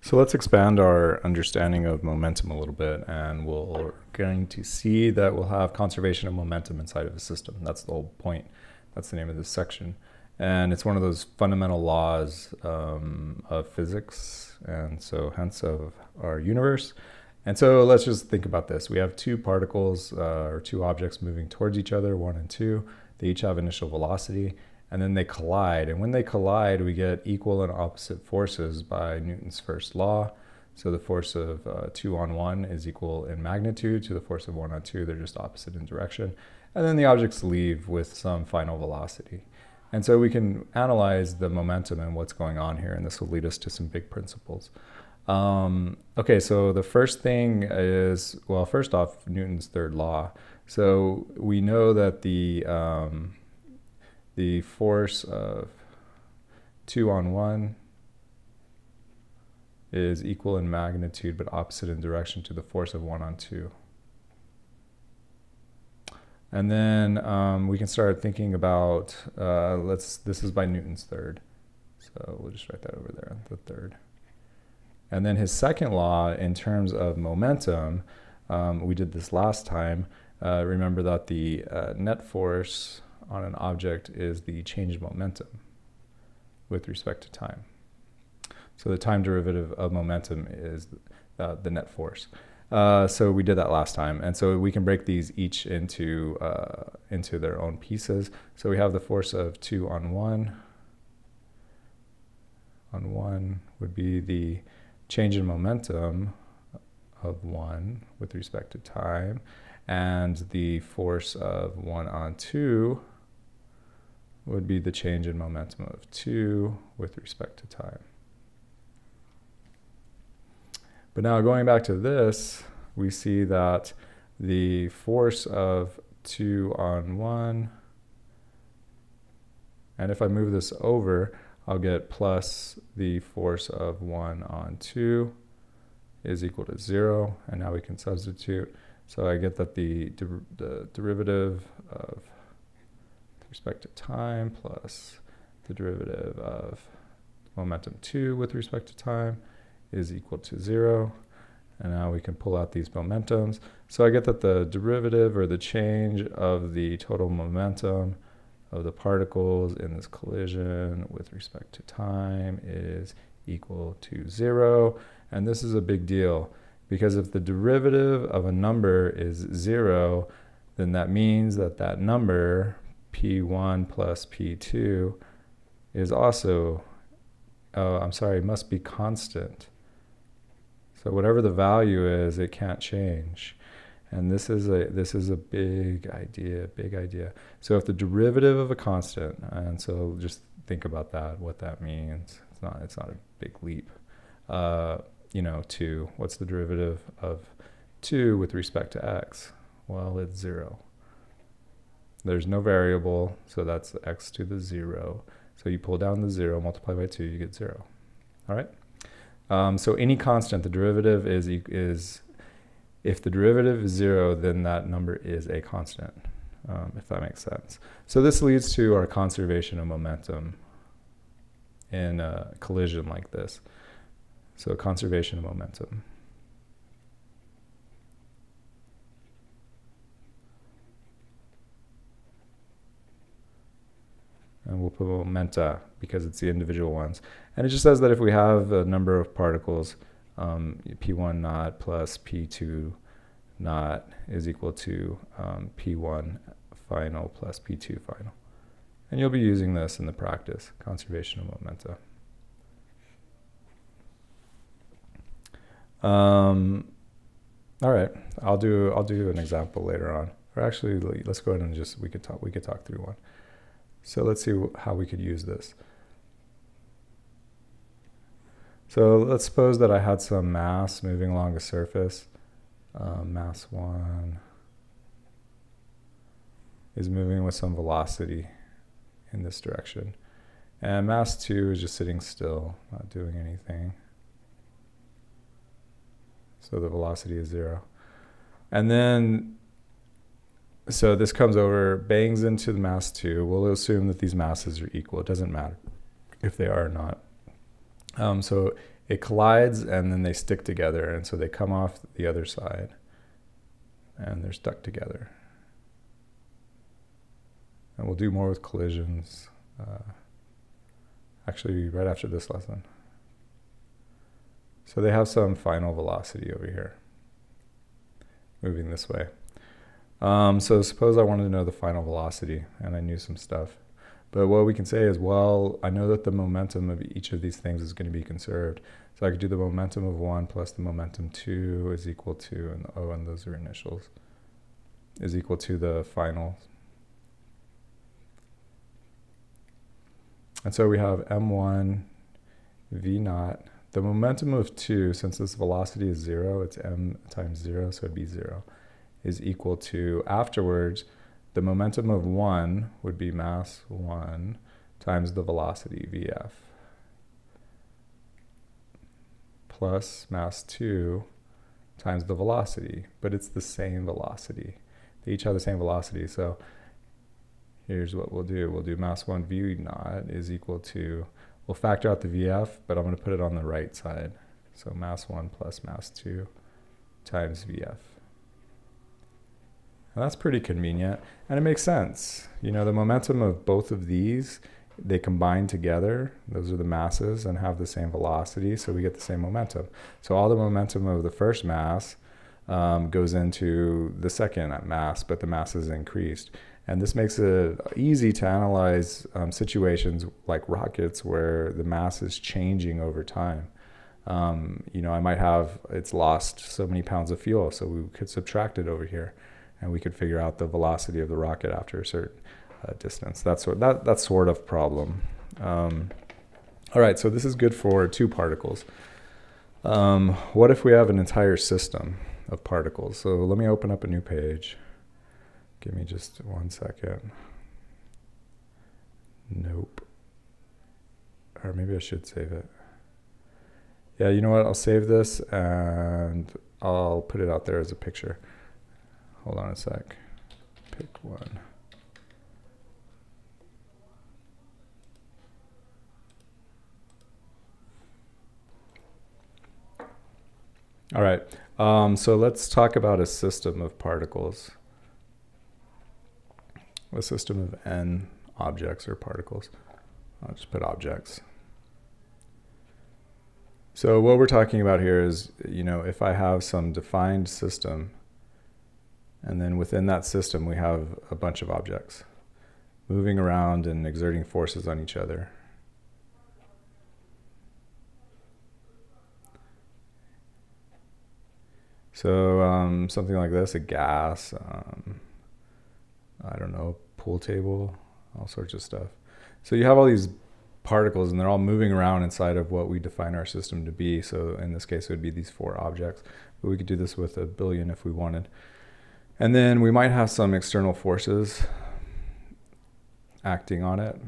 So let's expand our understanding of momentum a little bit, and we're going to see that we'll have conservation of momentum inside of a system. That's the whole point. That's the name of this section. And it's one of those fundamental laws of physics, and so hence of our universe. And so let's just think about this. We have two particles or two objects moving towards each other, 1 and 2. They each have initial velocity, and then they collide. And when they collide, we get equal and opposite forces by Newton's first law. So the force of 2 on 1 is equal in magnitude to the force of 1 on 2. They're just opposite in direction. And then the objects leave with some final velocity. And so we can analyze the momentum and what's going on here, and this will lead us to some big principles. Okay, so the first thing is, well, first off, Newton's third law. So we know that the force of 2 on 1 is equal in magnitude but opposite in direction to the force of 1 on 2. And then we can start thinking about, this is by Newton's third. So we'll just write that over there, the third. And then his second law in terms of momentum, we did this last time. Remember that the net force on an object is the change in momentum with respect to time. So the time derivative of momentum is the net force. So we did that last time, and so we can break these each into their own pieces. So we have the force of 2 on 1. On 1 would be the change in momentum of 1 with respect to time, and the force of 1 on 2 would be the change in momentum of 2 with respect to time. But now going back to this, we see that the force of 2 on 1, and if I move this over, I'll get plus the force of 1 on 2 is equal to 0, and now we can substitute. So I get that the derivative of with respect to time plus the derivative of momentum 2 with respect to time is equal to 0. And now we can pull out these momentums. So I get that the derivative or the change of the total momentum of the particles in this collision with respect to time is equal to 0. And this is a big deal, because if the derivative of a number is 0, then that means that that number, P1 plus P2, is also, must be constant. So whatever the value is, it can't change. And this is a big idea. So if the derivative of a constant, and so just think about that, what that means. It's not a big leap. 2, what's the derivative of 2 with respect to x? Well, it's 0. There's no variable, so that's x to the 0. So you pull down the 0, multiply by 2, you get 0. All right? So any constant, the derivative is if the derivative is 0, then that number is a constant, if that makes sense. So this leads to our conservation of momentum in a collision like this. So conservation of momentum. And we'll put momenta because it's the individual ones. And it just says that if we have a number of particles, P1 naught plus P2 naught is equal to P1 final plus P2 final. And you'll be using this in the practice, conservation of momenta. All right, I'll do an example later on. Or actually, let's go ahead and we could talk through one. So let's see how we could use this. So let's suppose that I had some mass moving along a surface. Mass 1 is moving with some velocity in this direction. And mass 2 is just sitting still, not doing anything. So the velocity is 0. And then so this comes over, bangs into the mass 2. We'll assume that these masses are equal. It doesn't matter if they are or not. So it collides and then they stick together, and so they come off the other side and they're stuck together. And we'll do more with collisions actually right after this lesson. So they have some final velocity over here, moving this way. So suppose I wanted to know the final velocity and I knew some stuff. But what we can say is, well, I know that the momentum of each of these things is going to be conserved. So I could do the momentum of 1 plus the momentum 2 is equal to, and O, and those are initials, is equal to the final. And so we have m1 v naught. The momentum of 2, since this velocity is 0, it's m times 0, so it'd be 0, is equal to, afterwards, the momentum of 1 would be mass 1 times the velocity vf, plus mass 2 times the velocity, but it's the same velocity. They each have the same velocity, so here's what we'll do. We'll do mass 1 v naught is equal to, we'll factor out the vf, but I'm going to put it on the right side. So mass 1 plus mass 2 times vf. And that's pretty convenient, and it makes sense. You know, the momentum of both of these, they combine together, those are the masses, and have the same velocity, so we get the same momentum. So all the momentum of the first mass goes into the second mass, but the mass is increased. And this makes it easy to analyze situations like rockets where the mass is changing over time. You know, I might have, it's lost so many pounds of fuel, so we could subtract it over here, and we could figure out the velocity of the rocket after a certain distance. That sort of problem. All right, so this is good for 2 particles. What if we have an entire system of particles? So let me open up a new page. Give me just 1 second. Nope. Or maybe I should save it. Yeah, you know what? I'll save this and I'll put it out there as a picture. Hold on a sec. Pick one. All right. So let's talk about a system of particles. A system of n objects or particles. I'll just put objects. So what we're talking about here is, you know, if I have some defined system, and then within that system we have a bunch of objects moving around and exerting forces on each other. So something like this, a gas, I don't know, pool table, all sorts of stuff. So you have all these particles and they're all moving around inside of what we define our system to be. So in this case it would be these 4 objects, but we could do this with 1 billion if we wanted. And then we might have some external forces acting on it.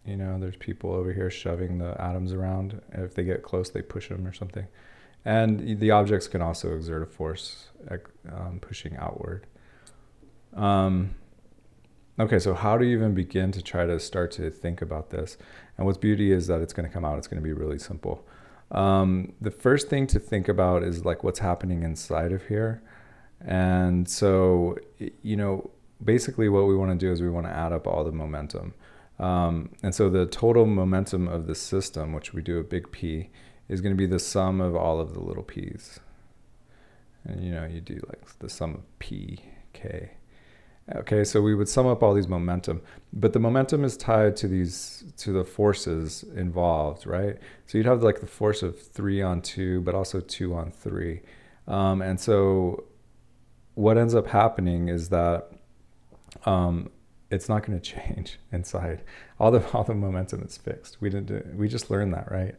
You know, there's people over here shoving the atoms around. If they get close, they push them or something. And the objects can also exert a force pushing outward. Okay, so how do you even begin to try to start to think about this? And what's beauty is that it's going to come out, it's going to be really simple. The first thing to think about is like what's happening inside of here. And so, you know, basically what we want to do is we want to add up all the momentum. And so the total momentum of the system, which we do a big P, is going to be the sum of all of the little p's. And you know, you do like the sum of p, k. Okay, so we would sum up all these momentum, but the momentum is tied to the forces involved, right? So you'd have like the force of 3 on 2, but also 2 on 3. And so what ends up happening is that it's not going to change inside. All the momentum is fixed. We just learned that, right?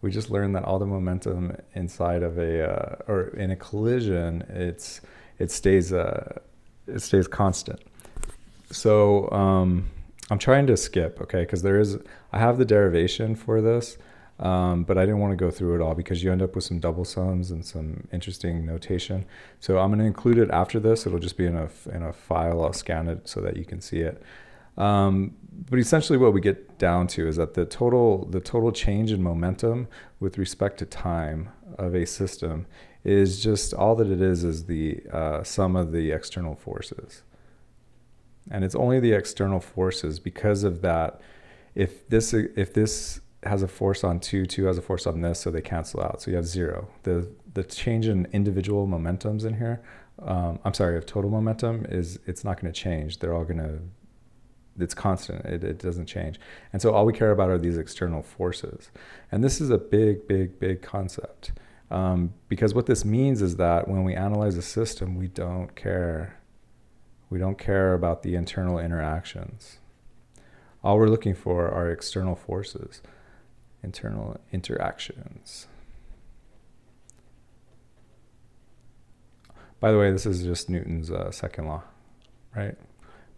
We just learned that all the momentum inside of or in a collision, it stays constant. So I'm trying to skip, okay, because I have the derivation for this, but I didn't want to go through it all because you end up with some double sums and some interesting notation. So I'm going to include it after this. It'll just be in a file. I'll scan it so that you can see it. But essentially what we get down to is that the total change in momentum with respect to time of a system is just all that it is the sum of the external forces. And it's only the external forces. Because of that, if this has a force on 2 has a force on this, so they cancel out. So you have 0. The change in individual momentums in here, of total momentum, it's not going to change. They're all going to, it's constant. It doesn't change. And so all we care about are these external forces. And this is a big concept. Because what this means is that when we analyze a system, we don't care. We don't care about the internal interactions. All we're looking for are external forces, internal interactions. By the way, this is just Newton's second law, right?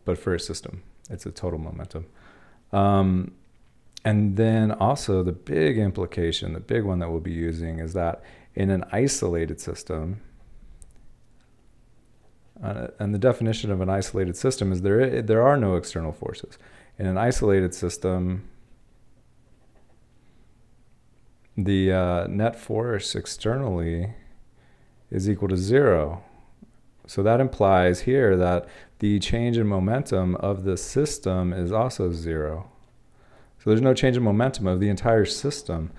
But for a system, it's a total momentum. And then also the big implication, the big one that we'll be using, is that in an isolated system, and the definition of an isolated system is there are no external forces. In an isolated system, the net force externally is equal to 0. So that implies here that the change in momentum of the system is also 0. So there's no change in momentum of the entire system.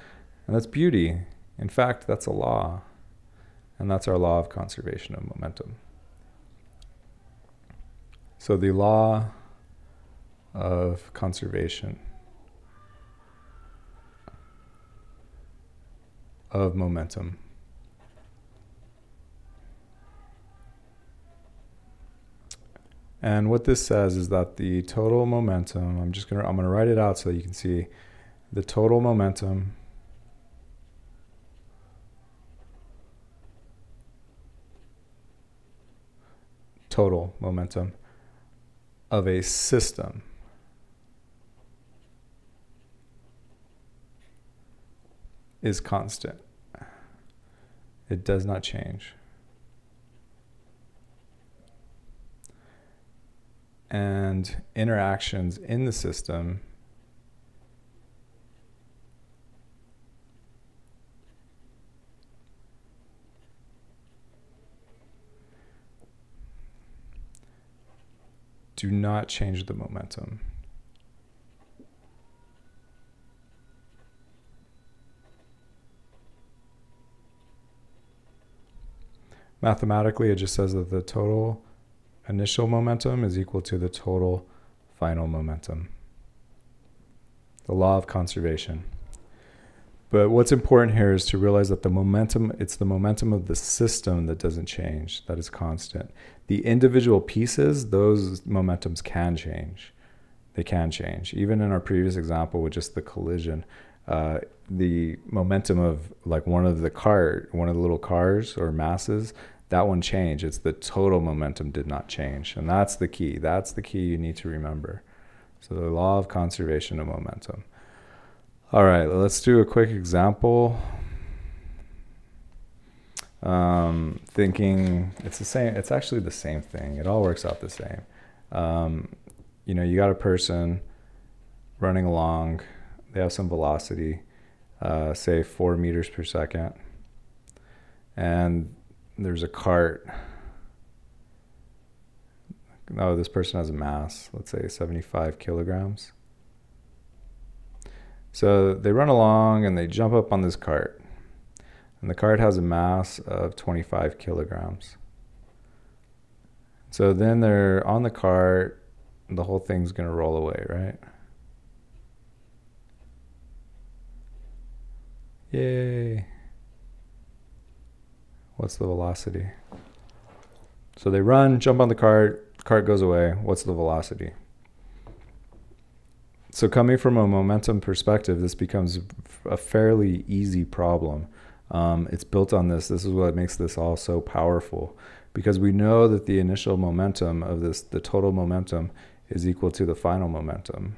And that's beauty. In fact, that's a law. And that's our law of conservation of momentum. So the law of conservation of momentum. And what this says is that the total momentum, I'm gonna write it out so that you can see the total momentum of a system is constant. It does not change. And interactions in the system do not change the momentum. Mathematically, it just says that the total initial momentum is equal to the total final momentum. The law of conservation. But what's important here is to realize that the momentum, it's the momentum of the system that doesn't change, that is constant. The individual pieces, those momentums can change. They can change. Even in our previous example with just the collision, the momentum of like one of the little cars or masses, that one changed. It's the total momentum did not change. And that's the key. That's the key you need to remember. So the law of conservation of momentum. All right, let's do a quick example. Thinking it's the same, it's actually the same thing. It all works out the same. You got a person running along, they have some velocity, say 4 meters per second. And there's a cart. Oh, this person has a mass, let's say 75 kilograms. So they run along and they jump up on this cart. And the cart has a mass of 25 kilograms. So then they're on the cart, and the whole thing's going to roll away, right? Yay. What's the velocity? So they run, jump on the cart goes away. What's the velocity? So coming from a momentum perspective, this becomes a fairly easy problem. It's built on this. This is what makes this all so powerful, because we know that the initial momentum of this, the total momentum, is equal to the final momentum.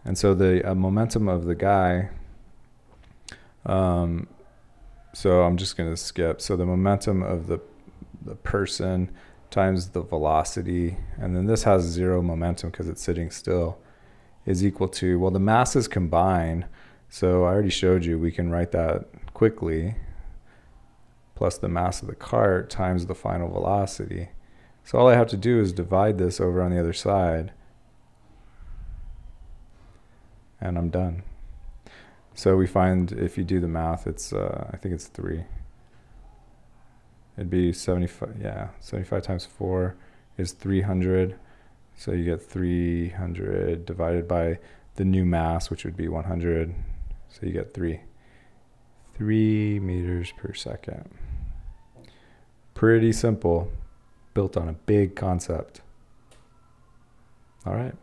And so the momentum of the guy, so I'm just going to skip. So the momentum of the person times the velocity, and then this has 0 momentum because it's sitting still, is equal to, well, the masses combine, so I already showed you we can write that quickly, plus the mass of the cart times the final velocity. So all I have to do is divide this over on the other side, and I'm done. So we find, if you do the math, it's I think it's 3. It'd be 75, yeah, 75 times 4 is 300. So you get 300 divided by the new mass, which would be 100. So you get 3 meters per second. Pretty simple, built on a big concept. All right.